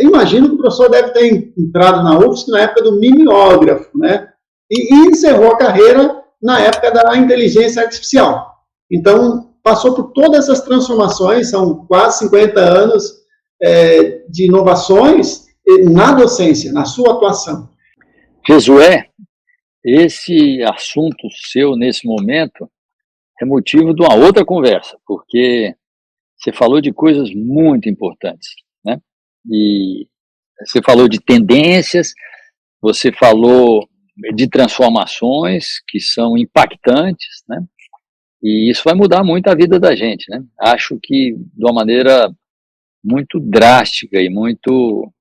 Imagino que o professor deve ter entrado na UFSC na época do mimeógrafo, né? E encerrou a carreira na época da inteligência artificial. Então, passou por todas essas transformações, são quase 50 anos de inovações na docência, na sua atuação. Jesué, esse assunto seu nesse momento é motivo de uma outra conversa, porque você falou de coisas muito importantes, né? E você falou de tendências, você falou de transformações que são impactantes, né? E isso vai mudar muito a vida da gente, né? Acho que de uma maneira muito drástica e muito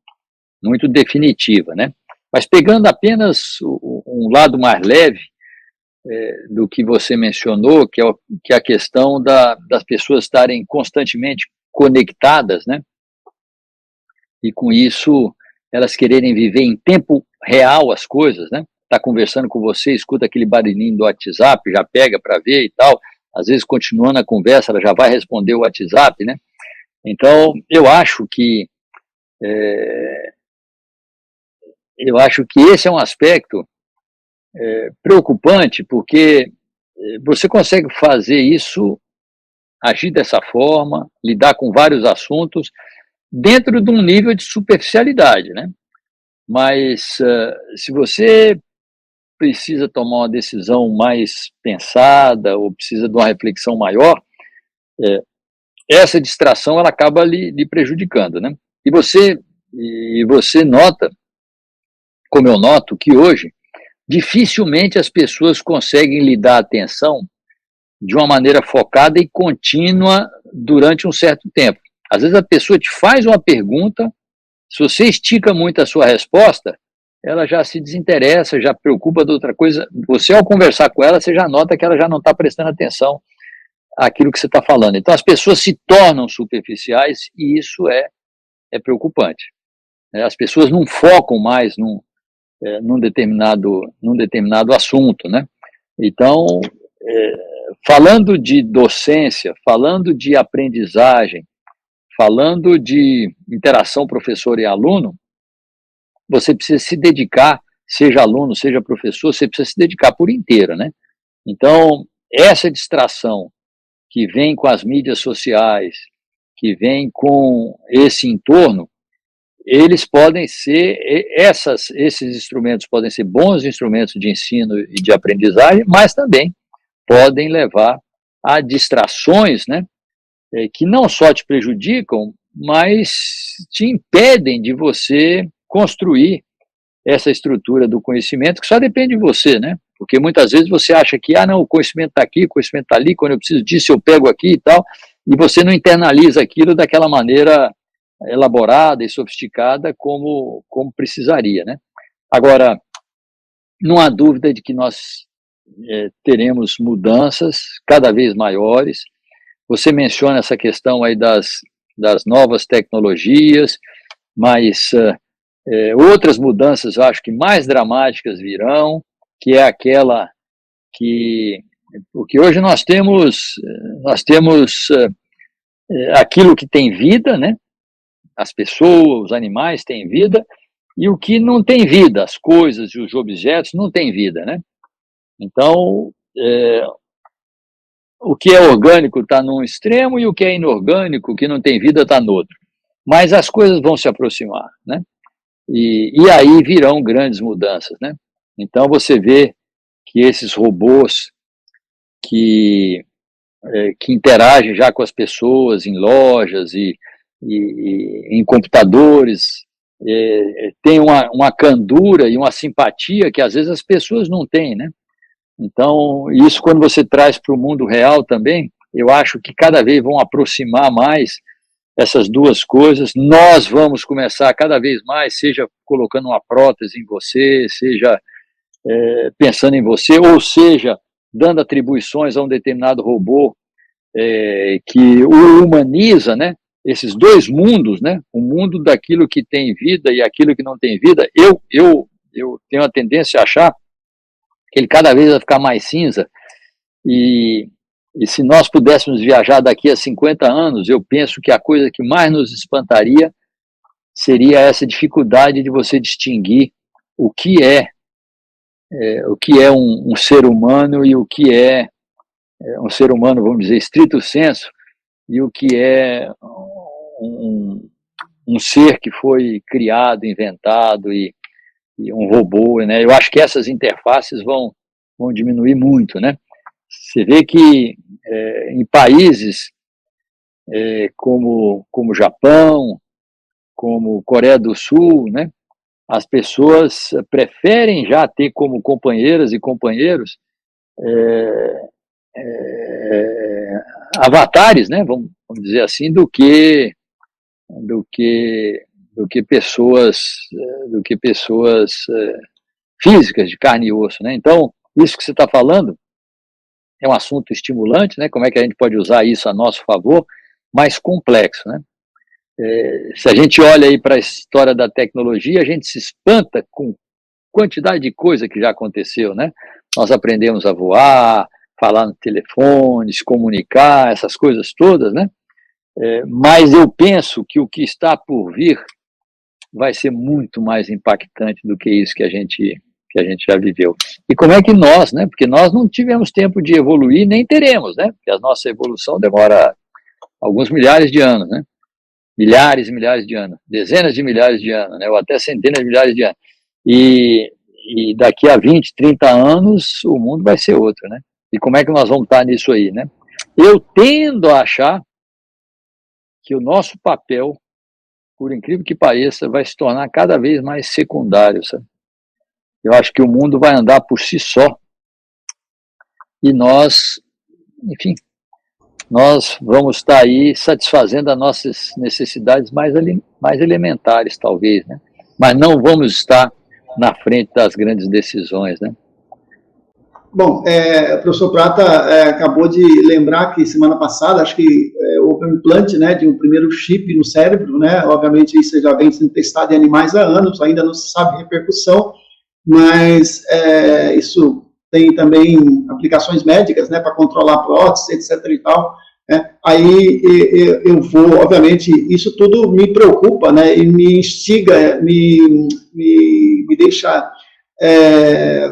definitiva, né? Mas pegando apenas um lado mais leve do que você mencionou, que é a questão das pessoas estarem constantemente conectadas, né? E com isso elas quererem viver em tempo real as coisas, né? Tá conversando com você, escuta aquele barulhinho do WhatsApp, já pega para ver e tal. Às vezes, continuando a conversa, ela já vai responder o WhatsApp, né? Então, eu acho que esse é um aspecto preocupante, porque você consegue fazer isso, agir dessa forma, lidar com vários assuntos, dentro de um nível de superficialidade, né? Mas se você precisa tomar uma decisão mais pensada, ou precisa de uma reflexão maior, essa distração ela acaba lhe prejudicando, né? E você nota, como eu noto, que hoje dificilmente as pessoas conseguem lhe dar atenção de uma maneira focada e contínua durante um certo tempo. Às vezes a pessoa te faz uma pergunta, se você estica muito a sua resposta, ela já se desinteressa, já preocupa de outra coisa. Você, ao conversar com ela, você já nota que ela já não está prestando atenção àquilo que você está falando. Então, as pessoas se tornam superficiais e isso é preocupante. As pessoas não focam mais num determinado assunto, né? Então, falando de docência, falando de aprendizagem, falando de interação professor e aluno, você precisa se dedicar, seja aluno, seja professor, você precisa se dedicar por inteiro, né? Então, essa distração que vem com as mídias sociais, que vem com esse entorno, eles podem ser, esses instrumentos podem ser bons instrumentos de ensino e de aprendizagem, mas também podem levar a distrações, né, que não só te prejudicam, mas te impedem de você construir essa estrutura do conhecimento, que só depende de você, né? Porque muitas vezes você acha que, não, o conhecimento está aqui, o conhecimento está ali, quando eu preciso disso eu pego aqui e tal, e você não internaliza aquilo daquela maneira elaborada e sofisticada como precisaria, né? Agora, não há dúvida de que nós teremos mudanças cada vez maiores. Você menciona essa questão aí das novas tecnologias, mas outras mudanças, eu acho que mais dramáticas virão, que é aquela porque hoje nós temos aquilo que tem vida, né? As pessoas, os animais têm vida, e o que não tem vida, as coisas e os objetos não têm vida, né? Então, o que é orgânico está num extremo e o que é inorgânico, que não tem vida, está no outro. Mas as coisas vão se aproximar, né? E aí virão grandes mudanças, né? Então você vê que esses robôs que interagem já com as pessoas em lojas e em computadores, têm uma candura e uma simpatia que às vezes as pessoas não têm, né? Então, isso quando você traz para o mundo real também, eu acho que cada vez vão aproximar mais essas duas coisas. Nós vamos começar cada vez mais, seja colocando uma prótese em você, seja pensando em você, ou seja, dando atribuições a um determinado robô que o humaniza, né? Esses dois mundos, né? O mundo daquilo que tem vida e aquilo que não tem vida. Eu tenho a tendência a achar que ele cada vez vai ficar mais cinza, e se nós pudéssemos viajar daqui a 50 anos, eu penso que a coisa que mais nos espantaria seria essa dificuldade de você distinguir o que é um ser humano e o que é um ser humano, vamos dizer, estrito sensu, e o que é um ser que foi criado, inventado e um robô, né? Eu acho que essas interfaces vão diminuir muito, né? Você vê que em países como Japão, como Coreia do Sul, né? As pessoas preferem já ter como companheiras e companheiros avatares, né? Vamos dizer assim, do que pessoas físicas de carne e osso, né? Então, isso que você está falando é um assunto estimulante, né? Como é que a gente pode usar isso a nosso favor, mas complexo, né? Se a gente olha aí para a história da tecnologia, a gente se espanta com quantidade de coisa que já aconteceu, né? Nós aprendemos a voar, falar no telefone, se comunicar, essas coisas todas, né? Mas eu penso que o que está por vir vai ser muito mais impactante do que isso que a gente já viveu. E como é que nós, né? Porque nós não tivemos tempo de evoluir, nem teremos, né? Porque a nossa evolução demora alguns milhares de anos, né? Milhares e milhares de anos, dezenas de milhares de anos, né? Ou até centenas de milhares de anos. E daqui a 20, 30 anos, o mundo vai ser outro, né? E como é que nós vamos estar nisso aí, né? Eu tendo a achar que o nosso papel, por incrível que pareça, vai se tornar cada vez mais secundário, sabe? Eu acho que o mundo vai andar por si só e nós, enfim, nós vamos estar aí satisfazendo as nossas necessidades mais elementares, talvez, né? Mas não vamos estar na frente das grandes decisões, né? Bom, o professor Prata acabou de lembrar que semana passada, acho que houve um implante, né, de um primeiro chip no cérebro, né? Obviamente isso já vem sendo testado em animais há anos, ainda não se sabe a repercussão, mas isso tem também aplicações médicas, né, para controlar prótese, etc. e tal. Aí eu vou, obviamente, isso tudo me preocupa, né, e me instiga, me deixa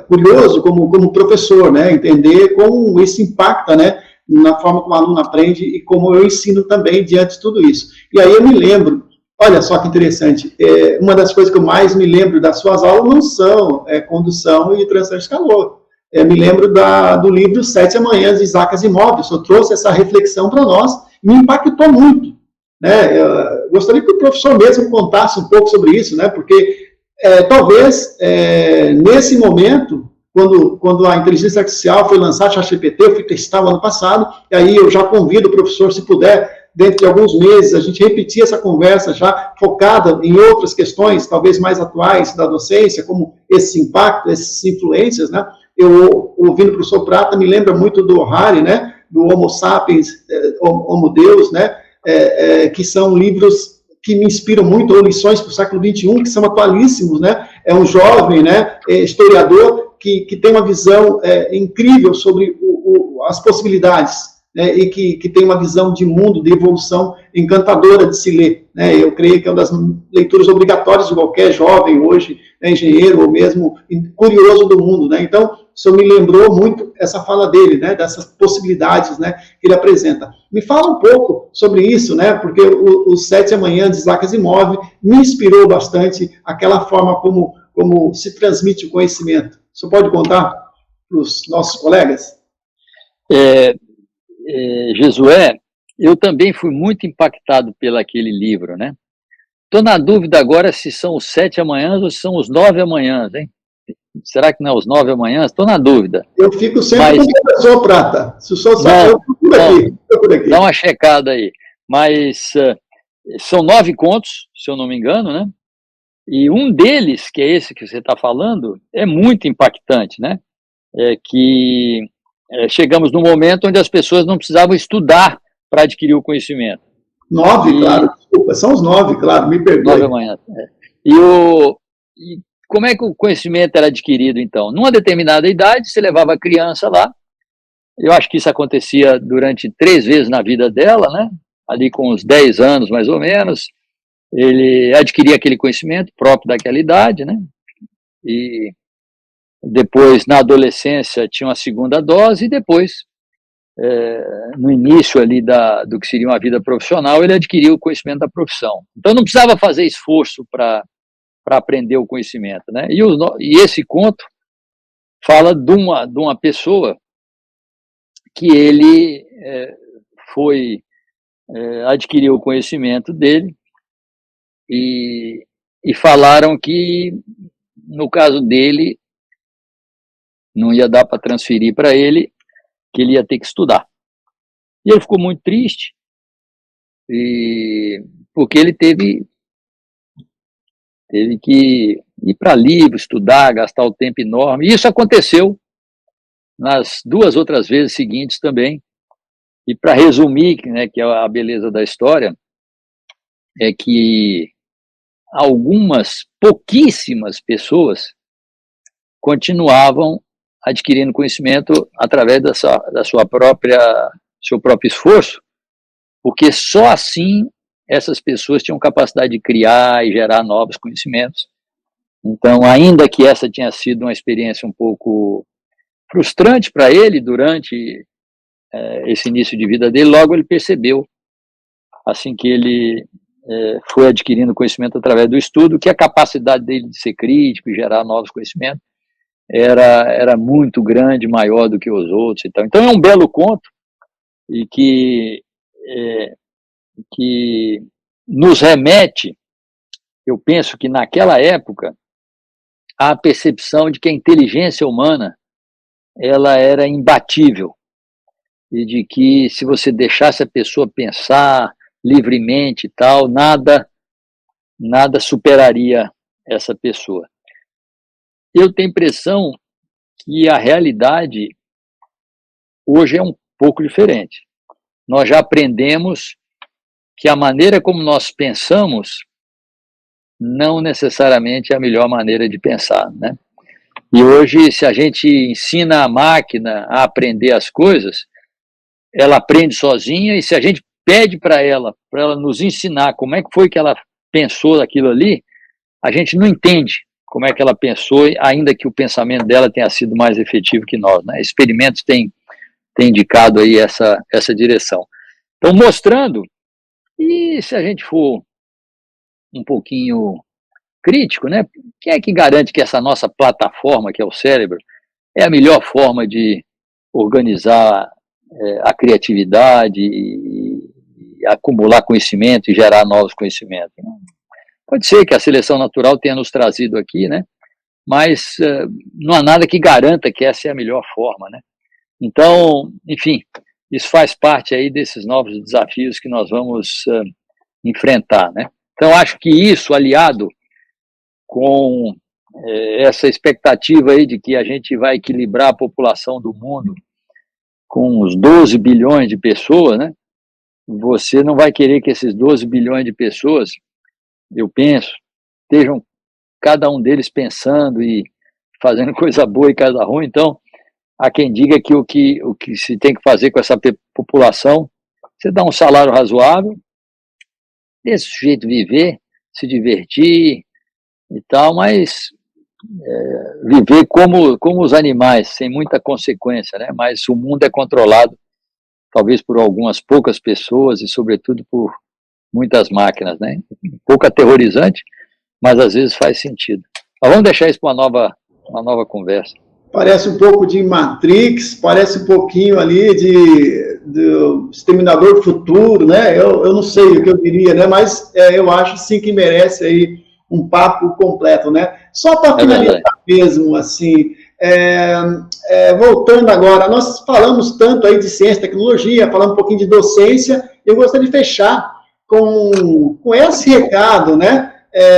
curioso como professor, né, entender como isso impacta, né, na forma como o aluno aprende e como eu ensino também diante de tudo isso. E aí eu me lembro, olha só que interessante, uma das coisas que eu mais me lembro das suas aulas não são condução e transição de calor. Eu me lembro do livro Sete Amanhãs, de Isaac Asimov. O senhor trouxe essa reflexão para nós, me impactou muito, né? Eu gostaria que o professor mesmo contasse um pouco sobre isso, né? Porque talvez nesse momento, quando a inteligência artificial foi lançar a ChatGPT, eu fui testar o ano passado, e aí eu já convido o professor, se puder, dentro de alguns meses, a gente repetir essa conversa já focada em outras questões, talvez mais atuais da docência, como esse impacto, essas influências, né? Eu, ouvindo o professor Prata, me lembra muito do Harari, né? Do Homo Sapiens, Homo Deus, né? Que são livros que me inspiram muito, ou lições para o século XXI, que são atualíssimos, né? É um jovem, né, historiador que tem uma visão incrível sobre as possibilidades, né, e que tem uma visão de mundo, de evolução encantadora de se ler, né? Eu creio que é uma das leituras obrigatórias de qualquer jovem hoje, né, engenheiro ou mesmo curioso do mundo, né? Então, isso me lembrou muito essa fala dele, né, dessas possibilidades, né, que ele apresenta. Me fala um pouco sobre isso, né, porque o Sete Amanhã de Isaac Asimov me inspirou bastante aquela forma como se transmite o conhecimento. Você pode contar para os nossos colegas? Jesué, eu também fui muito impactado pelo aquele livro, né? Estou na dúvida agora se são os 7 amanhãs ou se são os 9 amanhãs, hein? Será que não é os 9 amanhãs? Estou na dúvida. Eu fico sempre com o professor Prata. Se o senhor sabe, eu procuro aqui. Dá uma checada aí. Mas são 9 contos, se eu não me engano, né? E um deles, que é esse que você está falando, é muito impactante, né? Que chegamos num momento onde as pessoas não precisavam estudar para adquirir o conhecimento. 9, claro, desculpa, são os 9, claro, me perdoe. 9 amanhã. E como é que o conhecimento era adquirido, então? Numa determinada idade, você levava a criança lá, eu acho que isso acontecia durante 3 vezes na vida dela, né? Ali com uns 10 anos, mais ou menos, ele adquiria aquele conhecimento próprio daquela idade, né? E depois, na adolescência, tinha uma segunda dose, e depois, no início ali do que seria uma vida profissional, ele adquiriu o conhecimento da profissão. Então, não precisava fazer esforço para aprender o conhecimento, né? E esse conto fala de uma pessoa que ele adquiriu o conhecimento dele, e falaram que, no caso dele, não ia dar para transferir para ele, que ele ia ter que estudar. E ele ficou muito triste, porque ele teve que ir para livro, estudar, gastar o tempo enorme. E isso aconteceu nas 2 outras vezes seguintes também. E para resumir, né, que é a beleza da história, é que pouquíssimas pessoas continuavam adquirindo conhecimento através seu próprio esforço, porque só assim essas pessoas tinham capacidade de criar e gerar novos conhecimentos. Então, ainda que essa tinha sido uma experiência um pouco frustrante para ele durante esse início de vida dele, logo ele percebeu, assim que ele foi adquirindo conhecimento através do estudo, que a capacidade dele de ser crítico e gerar novos conhecimentos era muito grande, maior do que os outros. Então é um belo conto, e que nos remete, eu penso que naquela época, à percepção de que a inteligência humana ela era imbatível, e de que, se você deixasse a pessoa pensar livremente e tal, nada superaria essa pessoa. Eu tenho a impressão que a realidade hoje é um pouco diferente. Nós já aprendemos que a maneira como nós pensamos não necessariamente é a melhor maneira de pensar, né? E hoje, se a gente ensina a máquina a aprender as coisas, ela aprende sozinha, e se a gente pede para ela nos ensinar como é que foi que ela pensou aquilo ali, a gente não entende como é que ela pensou, ainda que o pensamento dela tenha sido mais efetivo que nós, né? Experimentos têm indicado aí essa direção. Então, mostrando, e se a gente for um pouquinho crítico, né? Quem é que garante que essa nossa plataforma, que é o cérebro, é a melhor forma de organizar a criatividade e acumular conhecimento e gerar novos conhecimentos? Pode ser que a seleção natural tenha nos trazido aqui, né? Mas não há nada que garanta que essa é a melhor forma, né? Então, enfim, isso faz parte aí desses novos desafios que nós vamos enfrentar, né? Então, acho que isso, aliado com essa expectativa aí de que a gente vai equilibrar a população do mundo com os 12 bilhões de pessoas, né? Você não vai querer que esses 12 bilhões de pessoas, eu penso, estejam cada um deles pensando e fazendo coisa boa e coisa ruim. Então, há quem diga que o que se tem que fazer com essa população, você dá um salário razoável, deixa o sujeito viver, se divertir e tal, mas viver como os animais, sem muita consequência, né? Mas o mundo é controlado, talvez por algumas poucas pessoas e, sobretudo, por muitas máquinas, né? Um pouco aterrorizante, mas às vezes faz sentido. Mas vamos deixar isso para uma nova conversa. Parece um pouco de Matrix, parece um pouquinho ali do Exterminador do Futuro, né? Eu não sei o que eu diria, né? Mas eu acho sim que merece aí um papo completo, né? Só para finalizar mesmo, assim, voltando agora, nós falamos tanto aí de ciência e tecnologia, falamos um pouquinho de docência, eu gostaria de fechar com esse recado, né?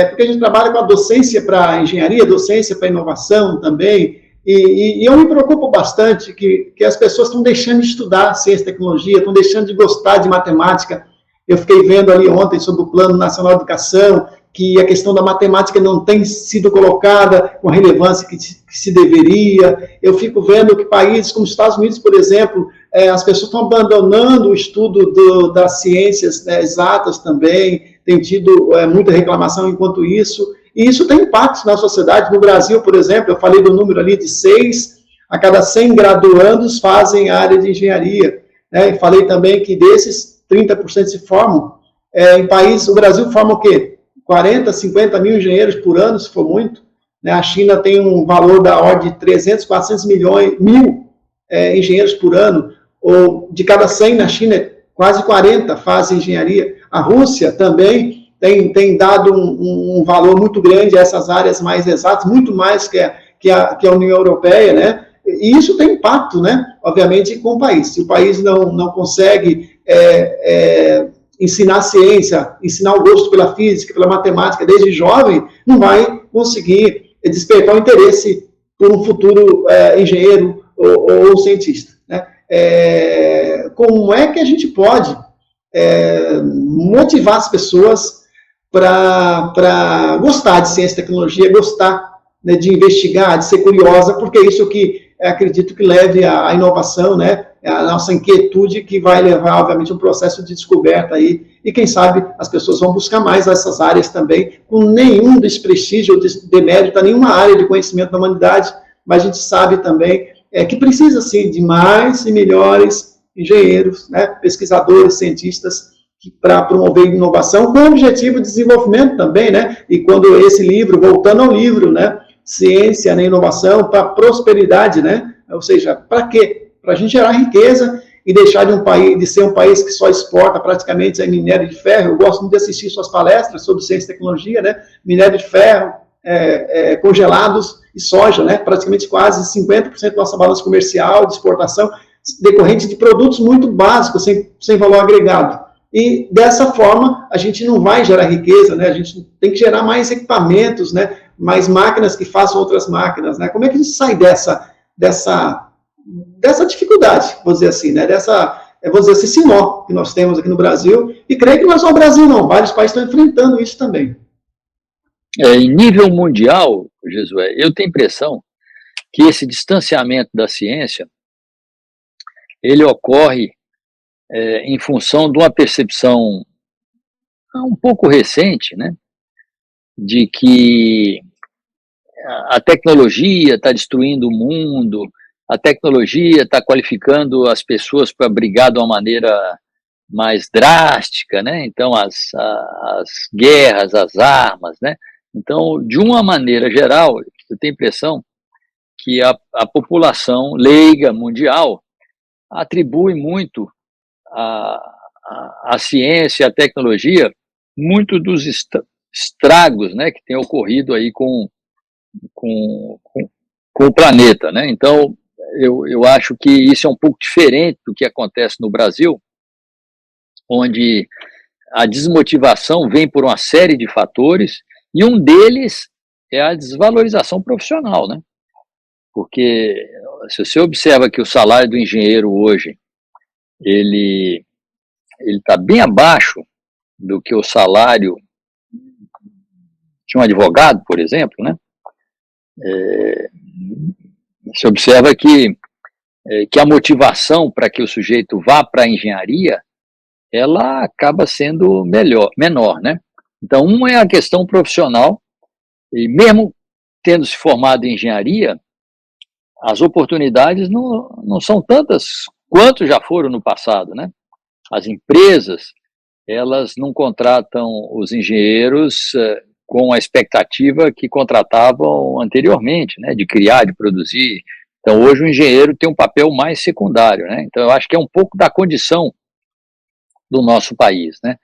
Porque a gente trabalha com a docência para engenharia, docência para inovação também, e eu me preocupo bastante que as pessoas estão deixando de estudar ciência e tecnologia, estão deixando de gostar de matemática. Eu fiquei vendo ali ontem sobre o Plano Nacional de Educação, que a questão da matemática não tem sido colocada com a relevância que se deveria. Eu fico vendo que países como os Estados Unidos, por exemplo, as pessoas estão abandonando o estudo das ciências exatas também, tem tido muita reclamação enquanto isso, e isso tem impactos na sociedade. No Brasil, por exemplo, eu falei do número ali de 6 a cada 100 graduandos fazem área de engenharia, né? E falei também que desses, 30% se formam. Em países, o Brasil forma o quê? 40, 50 mil engenheiros por ano, se for muito, né? A China tem um valor da ordem de 300, 400 mil engenheiros por ano, ou de cada 100 na China, quase 40 fazem engenharia. A Rússia também tem dado um valor muito grande a essas áreas mais exatas, muito mais que a União Europeia, né? E isso tem impacto, né? Obviamente, com o país. Se o país não consegue ensinar ciência, ensinar o gosto pela física, pela matemática desde jovem, não vai conseguir despertar o interesse por um futuro engenheiro ou cientista, né? Como é que a gente pode motivar as pessoas para gostar de ciência e tecnologia, gostar, né, de investigar, de ser curiosa, porque é isso que acredito que leve à inovação, né, a nossa inquietude que vai levar, obviamente, um processo de descoberta aí, e quem sabe as pessoas vão buscar mais essas áreas também, com nenhum desprestígio ou demérito a nenhuma área de conhecimento da humanidade, mas a gente sabe também que precisa, sim, de mais e melhores engenheiros, né, pesquisadores, cientistas, para promover inovação, com o objetivo de desenvolvimento também, né, e quando esse livro, voltando ao livro, né, Ciência, né, Inovação para Prosperidade, né, ou seja, para quê? Para a gente gerar riqueza e deixar de ser um país que só exporta praticamente minério de ferro. Eu gosto muito de assistir suas palestras sobre ciência e tecnologia, né, minério de ferro, congelados e soja, né, praticamente quase 50% da nossa balança comercial de exportação, decorrente de produtos muito básicos, sem valor agregado. E dessa forma, a gente não vai gerar riqueza, né? A gente tem que gerar mais equipamentos, né? Mais máquinas que façam outras máquinas, né? Como é que a gente sai dessa dificuldade, vou dizer assim, né? Vou dizer, esse sinó que nós temos aqui no Brasil, e creio que não é só o Brasil, não. Vários países estão enfrentando isso também. Em nível mundial, Josué, eu tenho a impressão que esse distanciamento da ciência, ele ocorre em função de uma percepção um pouco recente, né, de que a tecnologia está destruindo o mundo, a tecnologia está qualificando as pessoas para brigar de uma maneira mais drástica, né? Então as guerras, as armas, né? Então, de uma maneira geral, eu tenho a impressão que a população leiga mundial atribui muito a ciência, a tecnologia, muito dos estragos, né, que tem ocorrido aí com o planeta, né? Então, eu acho que isso é um pouco diferente do que acontece no Brasil, onde a desmotivação vem por uma série de fatores, e um deles é a desvalorização profissional, né? Porque se você observa que o salário do engenheiro hoje, ele está bem abaixo do que o salário de um advogado, por exemplo, né? Você observa que a motivação para que o sujeito vá para a engenharia, ela acaba sendo menor, né? Então, uma é a questão profissional, e mesmo tendo se formado em engenharia, as oportunidades não são tantas quanto já foram no passado, né? As empresas, elas não contratam os engenheiros com a expectativa que contratavam anteriormente, né? De criar, de produzir. Então, hoje o engenheiro tem um papel mais secundário, né? Então, eu acho que é um pouco da condição do nosso país, né?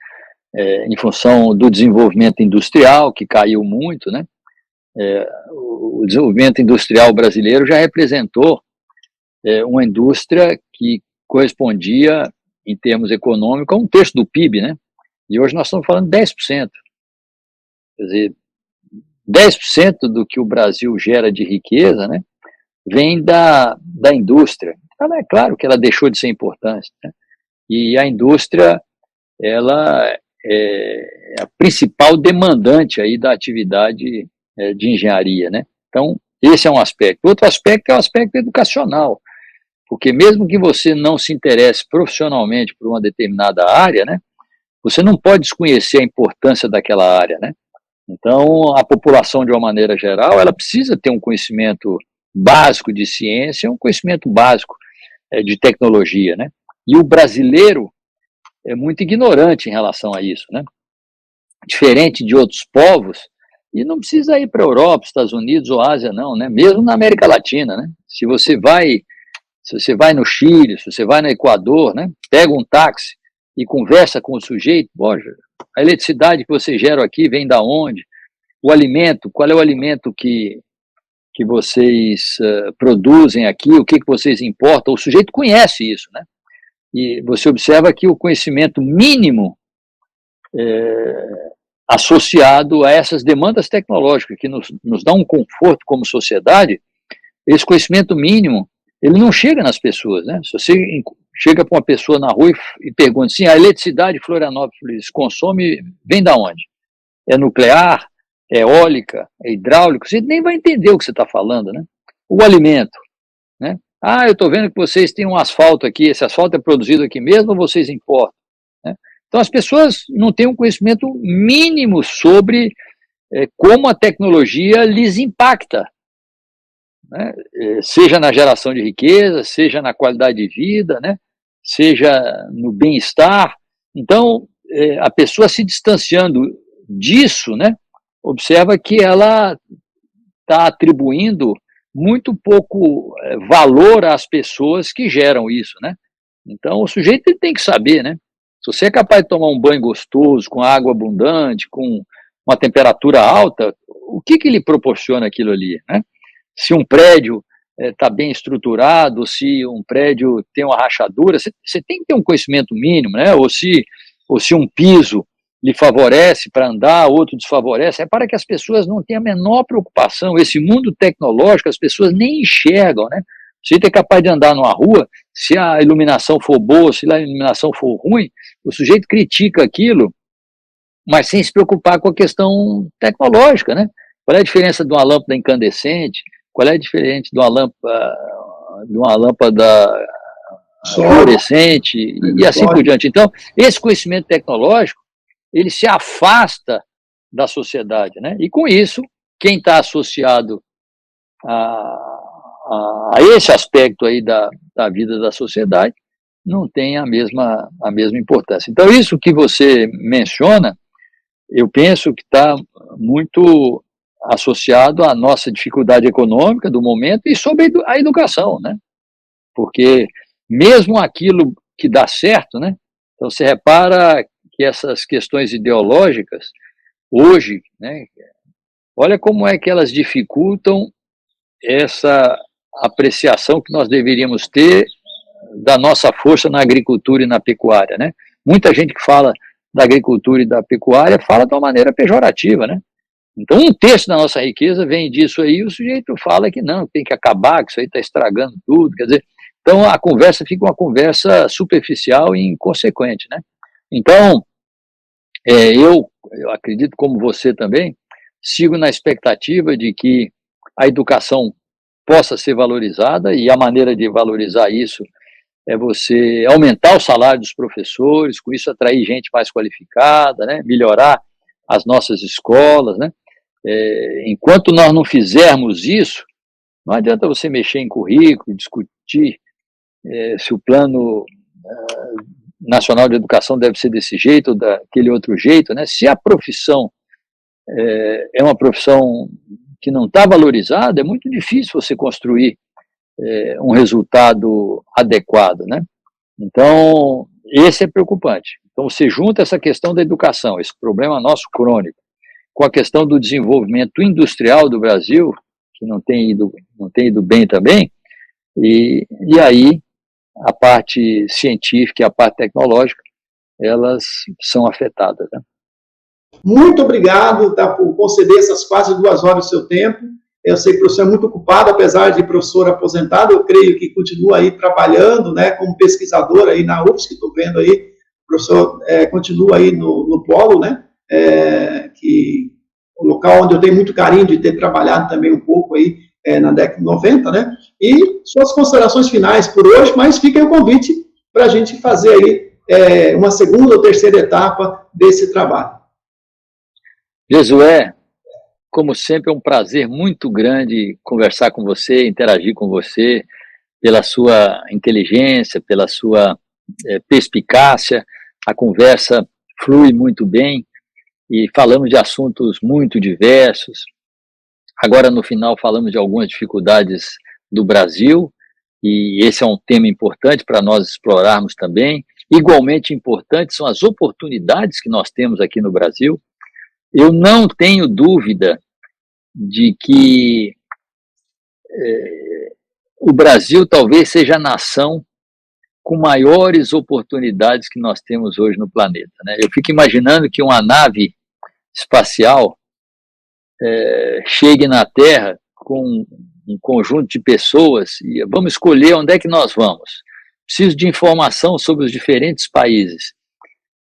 Em função do desenvolvimento industrial, que caiu muito, né? O desenvolvimento industrial brasileiro já representou uma indústria que correspondia, em termos econômicos, a um terço do PIB, né? E hoje nós estamos falando de 10%. Quer dizer, 10% do que o Brasil gera de riqueza, né, vem da indústria. Ela, é claro que ela deixou de ser importante, né? E a indústria, ela é a principal demandante aí da atividade de engenharia, né? Então, esse é um aspecto. Outro aspecto é o aspecto educacional, porque mesmo que você não se interesse profissionalmente por uma determinada área, né, você não pode desconhecer a importância daquela área, né? Então, a população, de uma maneira geral, ela precisa ter um conhecimento básico de ciência, um conhecimento básico de tecnologia, né? E o brasileiro é muito ignorante em relação a isso, né? Diferente de outros povos, e não precisa ir para a Europa, Estados Unidos ou Ásia, não, né? Mesmo na América Latina, né? Se você vai no Chile, se você vai no Equador, né? Pega um táxi e conversa com o sujeito, poxa, a eletricidade que você gera aqui vem da onde? O alimento, qual é o alimento que vocês produzem aqui, o que vocês importam? O sujeito conhece isso, né? E você observa que o conhecimento mínimo associado a essas demandas tecnológicas que nos dá um conforto como sociedade, esse conhecimento mínimo, ele não chega nas pessoas, né? Se você chega para uma pessoa na rua e pergunta assim, a eletricidade de Florianópolis consome, vem da onde? É nuclear? É eólica? É hidráulico? Você nem vai entender o que você está falando, né? O alimento, né? Ah, eu estou vendo que vocês têm um asfalto aqui, esse asfalto é produzido aqui mesmo ou vocês importam? Né? Então as pessoas não têm um conhecimento mínimo sobre como a tecnologia lhes impacta, né? Seja na geração de riqueza, seja na qualidade de vida, né? Seja no bem-estar. Então, a pessoa se distanciando disso, né? Observa que ela está atribuindo muito pouco valor às pessoas que geram isso, né? Então, o sujeito tem que saber, né? Se você é capaz de tomar um banho gostoso, com água abundante, com uma temperatura alta, o que lhe proporciona aquilo ali, né? Se um prédio está bem estruturado, se um prédio tem uma rachadura, você tem que ter um conhecimento mínimo, né? Ou se um piso lhe favorece para andar, outro desfavorece, é para que as pessoas não tenham a menor preocupação. Esse mundo tecnológico, as pessoas nem enxergam, né? Você é capaz de andar numa rua, se a iluminação for boa, se a iluminação for ruim, o sujeito critica aquilo, mas sem se preocupar com a questão tecnológica, né? Qual é a diferença de uma lâmpada incandescente? Qual é a diferença de uma lâmpada fluorescente e assim por diante? Então, esse conhecimento tecnológico, ele se afasta da sociedade, né? E com isso, quem está associado a esse aspecto aí da vida da sociedade não tem a mesma importância. Então, isso que você menciona, eu penso que está muito associado à nossa dificuldade econômica do momento e sobre a educação, né? Porque mesmo aquilo que dá certo, né? Então, você repara que essas questões ideológicas, hoje, né, olha como é que elas dificultam essa apreciação que nós deveríamos ter da nossa força na agricultura e na pecuária, né? Muita gente que fala da agricultura e da pecuária fala de uma maneira pejorativa, né? Então, 1/3 da nossa riqueza vem disso aí, e o sujeito fala que não, tem que acabar, que isso aí está estragando tudo, quer dizer, então a conversa fica uma conversa superficial e inconsequente, né? Então, eu acredito, como você também, sigo na expectativa de que a educação possa ser valorizada, e a maneira de valorizar isso é você aumentar o salário dos professores, com isso atrair gente mais qualificada, né? Melhorar as nossas escolas, né? Enquanto nós não fizermos isso, não adianta você mexer em currículo, discutir se o plano nacional de educação deve ser desse jeito ou daquele outro jeito, né? Se a profissão é uma profissão que não está valorizada, é muito difícil você construir um resultado adequado, né? Então, esse é preocupante. Então, você junta essa questão da educação, esse problema nosso crônico, com a questão do desenvolvimento industrial do Brasil, que não tem ido bem também, e aí a parte científica e a parte tecnológica, elas são afetadas, né? Muito obrigado, tá, por conceder essas quase 2 horas do seu tempo. Eu sei que o professor é muito ocupado, apesar de professor aposentado, eu creio que continua aí trabalhando, né, como pesquisador aí na UFSC, estou vendo aí, o professor continua aí no polo, né, que o local onde eu tenho muito carinho de ter trabalhado também um pouco aí na década de 90, né, e suas considerações finais por hoje, mas fica aí o convite para a gente fazer aí uma segunda ou terceira etapa desse trabalho. Jesué, como sempre, é um prazer muito grande conversar com você, interagir com você, pela sua inteligência, pela sua perspicácia. A conversa flui muito bem e falamos de assuntos muito diversos. Agora, no final, falamos de algumas dificuldades do Brasil, e esse é um tema importante para nós explorarmos também. Igualmente importante são as oportunidades que nós temos aqui no Brasil. Eu não tenho dúvida de que o Brasil talvez seja a nação com maiores oportunidades que nós temos hoje no planeta, né? Eu fico imaginando que uma nave espacial chegue na Terra com um conjunto de pessoas e vamos escolher onde é que nós vamos. Preciso de informação sobre os diferentes países.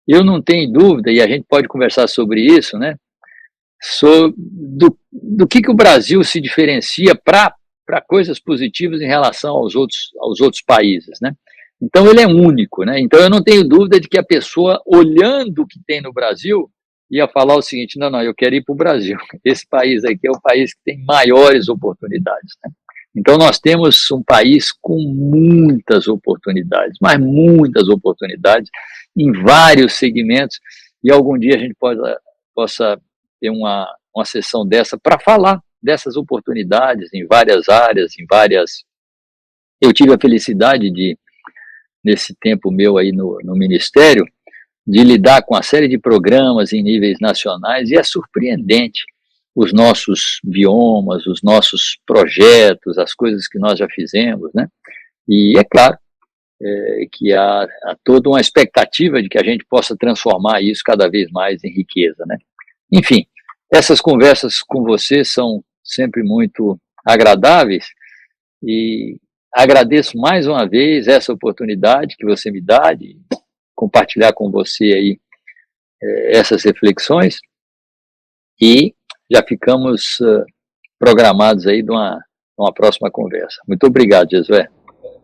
Eu não tenho dúvida, e a gente pode conversar sobre isso, né? Do que o Brasil se diferencia para coisas positivas em relação aos outros países, né? Então, ele é único, né? Então, eu não tenho dúvida de que a pessoa, olhando o que tem no Brasil, ia falar o seguinte: não, eu quero ir para o Brasil. Esse país aqui é o país que tem maiores oportunidades, né? Então, nós temos um país com muitas oportunidades, mas muitas oportunidades em vários segmentos, e algum dia a gente possa ter uma sessão dessa para falar dessas oportunidades em várias áreas, Eu tive a felicidade de, nesse tempo meu aí no Ministério, de lidar com uma série de programas em níveis nacionais, e é surpreendente os nossos biomas, os nossos projetos, as coisas que nós já fizemos, né? E é claro que há toda uma expectativa de que a gente possa transformar isso cada vez mais em riqueza, né? Enfim, essas conversas com você são sempre muito agradáveis, e agradeço mais uma vez essa oportunidade que você me dá de compartilhar com você aí essas reflexões, e já ficamos programados aí de uma próxima conversa. Muito obrigado, Jesué.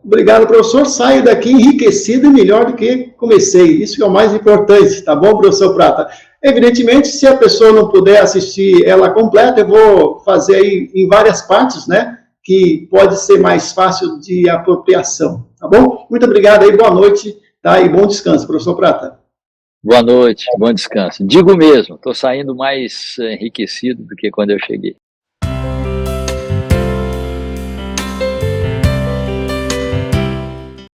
Obrigado, professor. Saio daqui enriquecido e melhor do que comecei. Isso que é o mais importante, tá bom, professor Prata? Evidentemente, se a pessoa não puder assistir ela completa, eu vou fazer aí em várias partes, né? Que pode ser mais fácil de apropriação, tá bom? Muito obrigado aí, boa noite, tá? E bom descanso, professor Prata. Boa noite, bom descanso. Digo mesmo, estou saindo mais enriquecido do que quando eu cheguei.